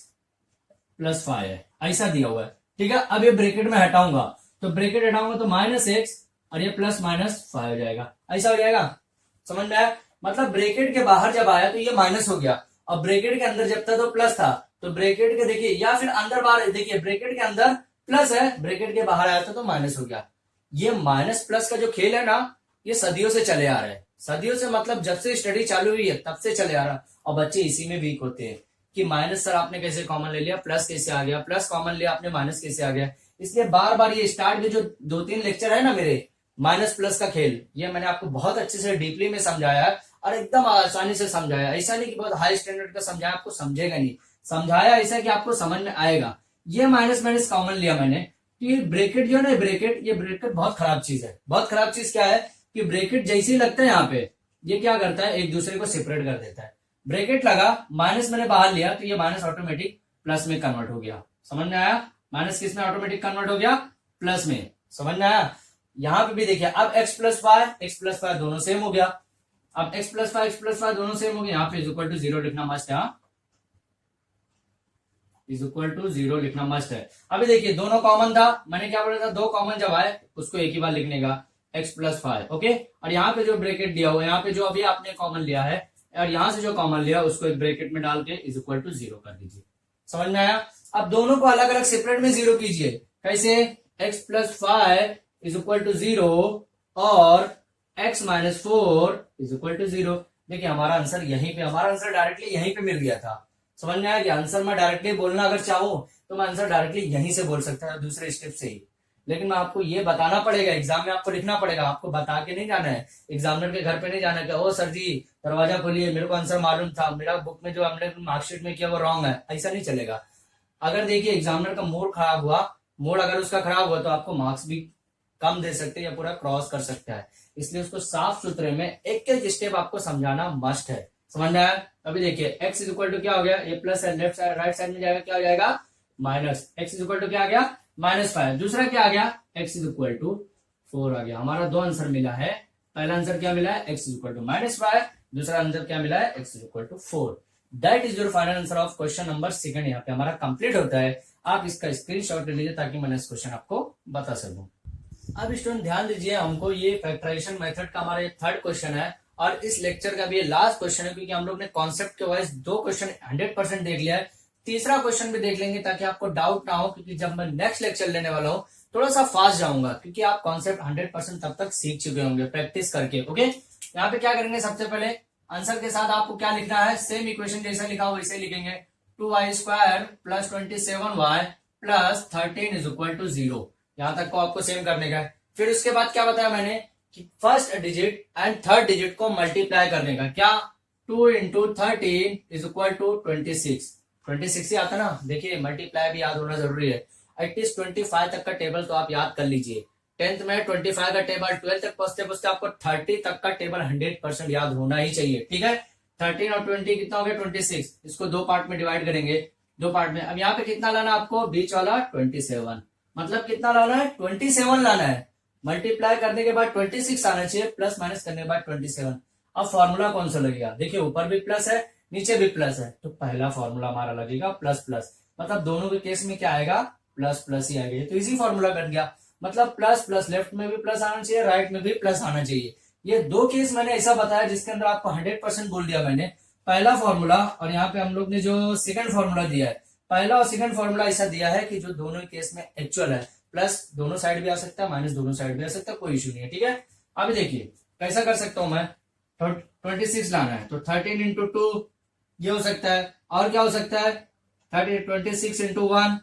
प्लस 5 है, ऐसा दिया हुआ है, ठीक है। अब ये ब्रैकेट में हटाऊंगा, तो ब्रैकेट हटाऊंगा तो माइनस x और ये प्लस माइनस 5 हो जाएगा, ऐसा हो जाएगा। समझ में आया? मतलब ब्रैकेट के बाहर जब आया तो ये माइनस हो गया, और ब्रैकेट के अंदर जब था तो प्लस था, तो ब्रैकेट के देखिए या फिर अंदर बाहर, देखिए ब्रैकेट के अंदर प्लस है, ब्रैकेट के बाहर आया था तो माइनस हो गया। ये माइनस प्लस का जो खेल है ना, ये सदियों से चले आ रहे हैं, सदियों से मतलब जब से स्टडी चालू हुई है तब से चले आ रहा, और बच्चे इसी में वीक होते हैं कि माइनस सर आपने कैसे कॉमन ले लिया, प्लस कैसे आ गया, प्लस कॉमन लिया आपने माइनस कैसे आ गया। इसलिए बार बार ये स्टार्ट में जो 2-3 लेक्चर है ना मेरे, माइनस प्लस का खेल, ये मैंने आपको बहुत अच्छे से डीपली में समझाया है और एकदम आसानी से समझाया। ऐसा नहीं कि बहुत हाई स्टैंडर्ड का समझाया, आपको समझेगा नहीं, समझाया ऐसा कि आपको समझ में आएगा। ये माइनस माइनस कॉमन लिया मैंने, तो ये ब्रैकेट जो है ना, ब्रैकेट, ये ब्रैकेट बहुत खराब चीज है। बहुत खराब चीज क्या है कि ब्रैकेट जैसे ही लगता है यहाँ पे, ये क्या करता है, एक दूसरे को सेपरेट कर देता है। ब्रैकेट लगा, माइनस मैंने बाहर लिया तो ये माइनस ऑटोमेटिक प्लस में कन्वर्ट हो गया। समझ में आया? माइनस किस में ऑटोमेटिक कन्वर्ट हो गया? प्लस में। समझ में आया? यहाँ पे भी देखिए, अब x प्लस 5 दोनों सेम हो गया। अब x प्लस 5 दोनों सेम हो गए, यहाँ पे इज इक्वल टू 0 लिखना मस्ट है, इज इक्वल टू 0 लिखना मस्ट है। अभी देखिए दोनों कॉमन था, मैंने क्या बोला था, दो कॉमन जब आए उसको एक ही बार लिखने का, x प्लस 5, ओके। और यहाँ पे जो ब्रैकेट दिया हुआ है, यहाँ पे जो अभी आपने कॉमन लिया है और यहाँ से जो कॉमन लिया उसको एक ब्रैकेट में डाल के इज इक्वल टू 0 कर दीजिए। समझ में आया? अब दोनों को अलग अलग सेपरेट में 0 कीजिए। कैसे? x plus 5 is equal to 0 और x minus 4 is equal to 0। देखिए हमारा आंसर यहीं पे, हमारा आंसर डायरेक्टली यहीं पे मिल गया था। समझ में आया कि आंसर मैं डायरेक्टली बोलना अगर चाहूं तो मैं आंसर डायरेक्टली यहीं से बोल सकता है, दूसरे स्टेप से ही। लेकिन मैं आपको ये बताना पड़ेगा, एग्जाम में आपको लिखना पड़ेगा, आपको बता के नहीं जाना है, एग्जामिनर के घर पे नहीं जाना है कि ओ सर जी दरवाजा खोलिए, मेरे को आंसर मालूम था, मेरा बुक में जो हमने मार्कशीट में किया वो रॉन्ग है, ऐसा नहीं चलेगा। अगर देखिए एग्जामिनर का मूड खराब हुआ, मूड अगर उसका खराब हुआ तो आपको मार्क्स भी कम दे सकते हैं या पूरा क्रॉस कर सकता है। इसलिए उसको साफ सुथरे में एक एक स्टेप आपको समझाना मस्ट है। समझ में आया? अभी देखिए x इज इक्वल टू क्या हो गया, ये प्लस है, लेफ्ट साइड राइट साइड में जाएगा, क्या हो जाएगा, minus. x is equal to क्या आ गया, -5। दूसरा क्या आ गया, x इज इक्वल टू 4 आ गया। हमारा दो आंसर मिला है। पहला आंसर क्या मिला है, x इज इक्वल टू -5। दूसरा आंसर क्या मिला है, x is equal to 4। That is your final answer of question number 2 यहाँ पे हमारा कंप्लीट होता है। आप इसका स्क्रीनशॉट ले लीजिए ताकि मैं नेक्स्ट क्वेश्चन आपको बता सकूं। अब स्टूडेंट ध्यान दीजिए, हमको ये फैक्टराइजेशन मेथड का हमारा ये थर्ड क्वेश्चन है और इस लेक्चर का भी ये लास्ट क्वेश्चन है, क्योंकि हम लोग ने कॉन्सेप्ट के वाइज 2 क्वेश्चन 100% देख लिया है। तीसरा क्वेश्चन भी देख लेंगे ताकि आपको डाउट ना हो, क्योंकि जब मैं नेक्स्ट लेक्चर लेने वाला हूँ थोड़ा सा फास्ट जाऊंगा, क्योंकि आप कॉन्सेप्ट 100% तब तक सीख चुके होंगे प्रैक्टिस करके। ओके, यहाँ पे क्या करेंगे, सबसे पहले आंसर के साथ आपको क्या लिखना है, सेम इक्वेशन जैसा लिखा हो वैसे लिखेंगे। 2y² plus 27y plus 13 is equal to 0। यहां तक को आपको सेम करने का है। फिर उसके बाद क्या बताया मैंने कि first digit and third digit को मल्टीप्लाई करने का। क्या, 2 इंटू 13 इज इक्वल टू 26। 26 ही आता ना, देखिए मल्टीप्लाई भी याद होना जरूरी है। एटलीस्ट 25 तक का टेबल तो आप याद कर लीजिए। 10th में 25 का टेबल, 12th तक पहुंचते पहुंचते आपको 30 तक का टेबल 100% याद होना ही चाहिए। ठीक है, 13 और 20 कितना हो गया, 26। इसको 2 पार्ट में डिवाइड करेंगे, 2 पार्ट में। अब यहाँ पे कितना लाना आपको, बीच वाला 27, मतलब कितना लाना है, 27 लाना है। मल्टीप्लाई करने के बाद 26 आना चाहिए, प्लस माइनस करने के बाद 27। अब फॉर्मूला कौन सा लगेगा, देखिए ऊपर भी प्लस है नीचे भी प्लस है, तो पहला फॉर्मूला हमारा लगेगा प्लस प्लस, मतलब दोनों के केस में क्या आएगा, प्लस प्लस ही आएगा। तो इजी फॉर्मूला बन गया, मतलब प्लस प्लस, लेफ्ट में भी प्लस आना चाहिए, राइट में भी प्लस आना चाहिए। ये 2 केस मैंने ऐसा बताया जिसके अंदर आपको 100% बोल दिया मैंने, पहला फॉर्मूला और यहाँ पे हम लोग ने जो सेकंड फॉर्मूला दिया है। पहला और सेकंड फॉर्मूला ऐसा दिया है कि जो दोनों केस में एक्चुअल है, प्लस दोनों साइड भी आ सकता है, माइनस दोनों साइड भी आ सकता है, कोई इशू नहीं है। ठीक है, अभी देखिए कैसा कर सकता हूं मैं, 26 लाना है तो 13 इंटू 2 ये हो सकता है, और क्या हो सकता है 26 इंटू 1,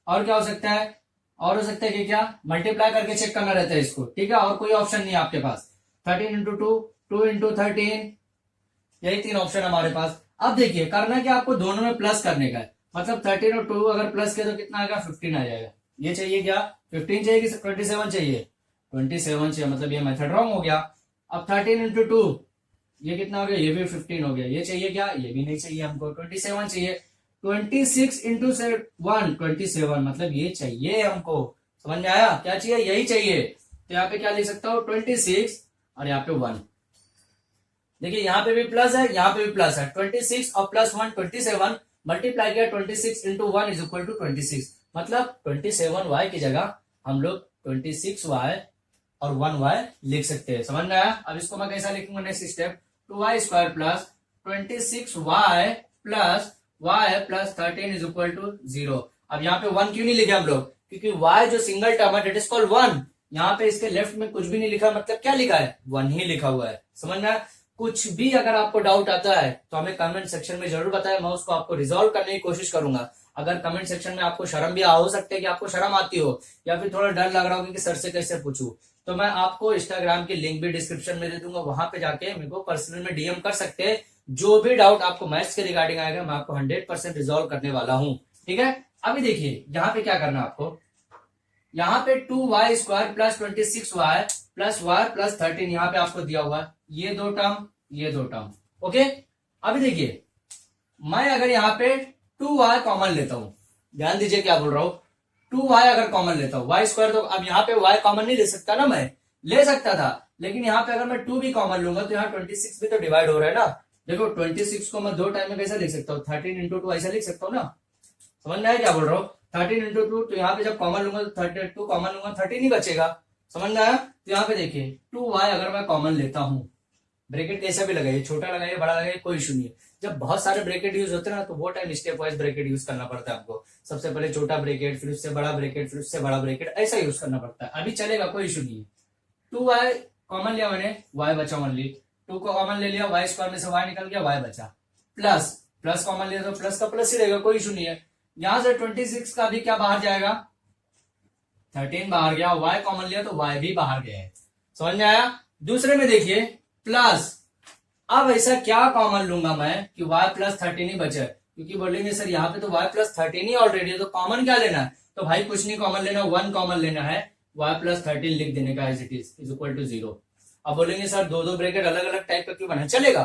और क्या हो सकता है, और हो सकता है कि क्या, मल्टीप्लाई करके चेक करना रहता है इसको। ठीक है, और कोई ऑप्शन नहीं है आपके पास। 13 इंटू 2, 2 इंटू 13, यही 3 ऑप्शन हमारे पास। अब देखिए करना क्या, आपको दोनों में प्लस करने का है, मतलब 13 और 2 अगर प्लस किया तो कितना आएगा, 15 आ जाएगा। ये चाहिए क्या 15 चाहिए कि 27 चाहिए, 27 चाहिए, मतलब ये मेथड रॉन्ग हो गया। अब 13 इंटू 2 ये कितना हो गया, ये भी 15 हो गया। ये चाहिए क्या, ये भी नहीं चाहिए हमको, 27 चाहिए। 26 इंटू 1 27, मतलब ये चाहिए हमको। समझ में आया, क्या चाहिए, यही चाहिए। तो यहाँ पे क्या लिख सकता हूँ 26 और यहाँ पे 1। देखिए यहाँ पे भी प्लस है, यहाँ पे भी प्लस है। 26 और प्लस 1 27, मल्टीप्लाई किया 26 इंटू 1 इज इक्वल टू 26, मतलब 27y की जगह हम लोग 26y और 1y लिख सकते हैं। समझ में आया। अब इसको मैं कैसा लिखूंगा, next step 2y square plus 26y plus y plus 13 is equal to 0। अब यहाँ पे 1 क्यों नहीं लिखे हम लोग, क्योंकि y जो सिंगल टर्म है डेट इज कॉल्ड 1। यहाँ पे इसके लेफ्ट में कुछ भी नहीं लिखा, मतलब क्या लिखा है, 1 ही लिखा हुआ है। समझ में आया। कुछ भी अगर आपको डाउट आता है तो हमें कमेंट सेक्शन में जरूर बताएं, मैं उसको आपको रिजॉल्व करने की कोशिश करूंगा। अगर कमेंट सेक्शन में आपको शर्म भी हो सकता है कि आपको शर्म आती हो या फिर थोड़ा डर लग रहा हो कि सर से कैसे पूछूं, तो मैं आपको इंस्टाग्राम की लिंक भी डिस्क्रिप्शन में दे दूंगा, वहां पे जाके मेरे को पर्सनल में डीएम कर सकते हैं। जो भी डाउट आपको मैथ्स के रिगार्डिंग आएगा मैं आपको 100% रिजॉल्व करने वाला हूँ। ठीक है। अभी देखिए यहाँ पे क्या करना है आपको, यहाँ पे 2y square plus 26y plus y plus 13 यहाँ पे आपको दिया हुआ है, ये दो टर्म ये दो टर्म। ओके। अभी देखिए मैं अगर यहाँ पे 2y कॉमन लेता हूं, ध्यान दीजिए क्या बोल रहा हूं, 2y अगर कॉमन लेता हूं, y स्क्वायर, तो अब यहाँ पे y कॉमन नहीं ले सकता ना, मैं ले सकता था, लेकिन यहाँ पे अगर मैं 2 भी कॉमन लूंगा तो यहाँ 26 भी तो डिवाइड हो रहा है ना। देखो 26 को मैं दो टाइम में कैसे लिख सकता हूँ, 13 इंटू 2 ऐसा लिख सकता हूँ ना। समझ में आया क्या बोल रहा हूँ, 13 इंटू 2, तो यहाँ पे जब कॉमन लूंगा तो 32 कॉमन लूंगा 13 ही बचेगा। समझ में आया। तो यहाँ पे देखिए 2y अगर मैं कॉमन लेता हूँ, ब्रैकेट कैसे भी लगाइए, छोटा लगाइए बड़ा लगाइए कोई इशू नहीं है। जब बहुत सारे ब्रैकेट यूज होते हैं ना तो वो time step wise bracket use करना पड़ता है आपको। सबसे पहले छोटा ब्रैकेट, फिर उससे बड़ा ब्रैकेट, फिर उससे बड़ा ब्रैकेट, ऐसा यूज करना पड़ता है। अभी चलेगा कोई इशू नहीं है। 2y कॉमन लिया मैंने, y बचा ओनली, 2 को कॉमन ले लिया, y स्क्वायर में से y निकल गया, y बचा, प्लस प्लस कॉमन लिया तो प्लस का प्लस ही रहेगा, कोई इशू नहीं है। यहां से 26 का भी क्या बाहर जाएगा, 13 बाहर गया, y कॉमन लिया तो y भी बाहर गया है। समझ में आया। दूसरे में देखिए प्लस, अब ऐसा क्या कॉमन लूंगा मैं कि y प्लस 13 ही बचे, क्योंकि बोलेंगे सर यहाँ पे तो y प्लस 13 ही ऑलरेडी है, तो कॉमन क्या लेना है, तो भाई कुछ नहीं कॉमन लेना, 1 कॉमन लेना है, y प्लस 13 लिख देने का as it is equal to 0। अब बोलेंगे सर दो दो ब्रैकेट अलग अलग टाइप का क्यों बनाए, चलेगा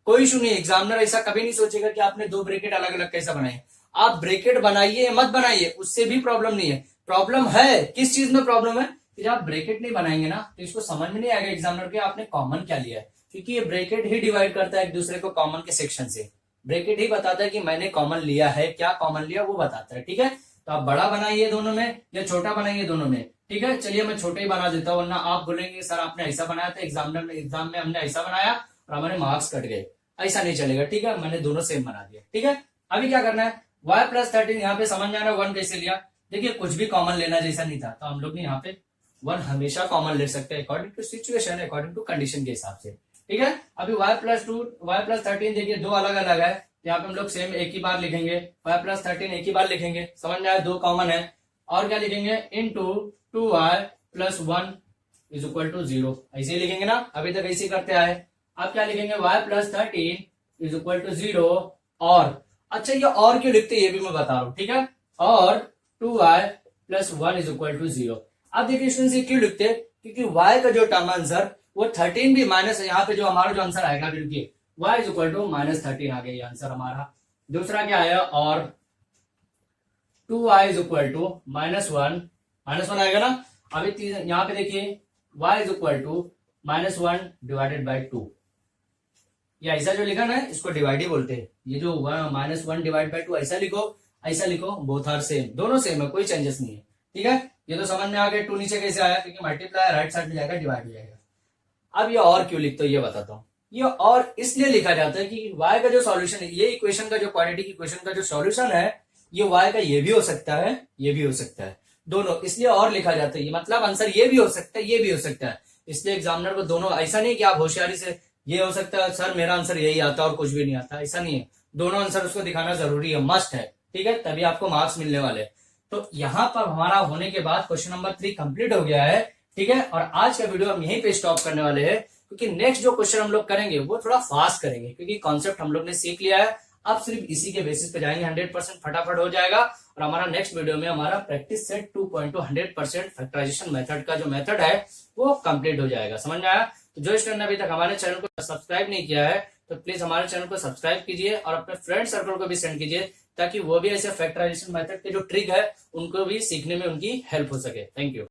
कोई इशू नहीं। एग्जामिनर ऐसा कभी नहीं सोचेगा कि आपने दो ब्रैकेट अलग अलग कैसा बनाए। आप ब्रैकेट बनाइए मत बनाइए, उससे भी प्रॉब्लम नहीं है। प्रॉब्लम है किस चीज में प्रॉब्लम है, कि जब आप ब्रैकेट नहीं बनाएंगे ना तो इसको समझ में नहीं आएगा एग्जामिनर के आपने कॉमन क्या लिया है, क्योंकि ये ब्रैकेट ही डिवाइड करता है एक दूसरे को कॉमन के सेक्शन से। ब्रैकेट ही बताता है कि मैंने कॉमन लिया है, क्या कॉमन लिया वो बताता है। ठीक है। तो आप बड़ा बनाइए दोनों में या छोटा बनाइए दोनों में। ठीक है। चलिए मैं छोटे ही बना देता हूँ, वरना आप बोलेंगे सर आपने ऐसा बनाया था एग्जाम में हमने ऐसा बनाया और हमारे मार्क्स कट गए, ऐसा नहीं चलेगा। ठीक है। मैंने दोनों सेम बना दिया। ठीक है। अभी क्या करना है, y प्लस 13 यहाँ पे समझ में आ रहा है 1 कैसे लिया। देखिए कुछ भी कॉमन लेना जैसा नहीं था, तो हम लोग ने यहाँ पे 1 हमेशा कॉमन ले सकते हैं according to situation, according to condition के हिसाब से। ठीक है। अभी y प्लस 13 देखिए दो अलग अलग है, यहाँ पे हम लोग सेम एक ही बार लिखेंगे, y प्लस 13 एक ही बार लिखेंगे, समझ में आया, दो कॉमन है। और क्या लिखेंगे, into 2y plus 1 is equal to 0, ऐसे ही लिखेंगे ना, अभी तक ऐसे करते आए। अब क्या लिखेंगे, y plus 13 is equal to 0 और, अच्छा ये और क्यों लिखते ये भी मैं बता रहा हूं। ठीक है। और 2y plus 1 is equal to 0। अब देखिए स्टूडेंट्स ये क्यों लिखते हैं, क्योंकि y का जो टर्म आंसर वो 13 भी माइनस, यहाँ पे जो हमारा जो आंसर आएगा बिल्कुल y is equal to minus 13 आ गया ये आंसर हमारा। दूसरा क्या आया, और 2y is equal to minus one आएगा ना। अभी यहाँ पे देखिए y is equal to minus 1 divided by 2, या ऐसा जो लिखा ना इसको डिवाइड ही बोलते हैं। ये जो माइनस 1 डिवाइड बाई 2 ऐसा लिखो, बोथ आर सेम, दोनों सेम है, कोई चेंजेस नहीं है। ठीक है। ये तो समझ में आ गया 2 नीचे कैसे आया, क्योंकि मल्टीप्लाई राइट साइड में जाएगा डिवाइड हो जाएगा। अब ये और क्यों लिखते हो ये बताता हूँ। ये और इसलिए लिखा जाता है कि y का जो सॉल्यूशन है, ये इक्वेशन का जो क्वाड्रेटिक इक्वेशन का जो सॉल्यूशन है, ये y का ये भी हो सकता है, ये भी हो सकता है, दोनों, इसलिए और लिखा जाता है। ये मतलब आंसर ये भी हो सकता है, ये भी हो सकता है, इसलिए एग्जामिनर को दोनों, ऐसा नहीं कि आप होशियारी से ये हो सकता है सर मेरा आंसर यही आता है और कुछ भी नहीं आता, ऐसा नहीं है। दोनों आंसर उसको दिखाना जरूरी है, मस्ट है। ठीक है। तभी आपको मार्क्स मिलने वाले। तो यहाँ पर हमारा होने के बाद क्वेश्चन नंबर 3 कंप्लीट हो गया है। ठीक है। और आज का वीडियो हम यहीं पे स्टॉप करने वाले हैं, क्योंकि नेक्स्ट जो क्वेश्चन हम लोग करेंगे वो थोड़ा फास्ट करेंगे, क्योंकि कॉन्सेप्ट हम लोग ने सीख लिया है। अब सिर्फ इसी के बेसिस पे जाएंगे, 100% फटाफट हो जाएगा। और हमारा नेक्स्ट वीडियो में हमारा प्रैक्टिस सेट 2.2 100% फैक्टराइजेशन मेथड का जो मेथड है वो कंप्लीट हो जाएगा। समझ में आया? तो जो स्टूडेंट ने अभी तक हमारे चैनल को सब्सक्राइब नहीं किया है तो प्लीज हमारे चैनल को सब्सक्राइब कीजिए और अपने फ्रेंड सर्कल को भी सेंड कीजिए, ताकि वो भी ऐसे फैक्टराइजेशन मेथड के जो ट्रिक है उनको भी सीखने में उनकी हेल्प हो सके। Thank you.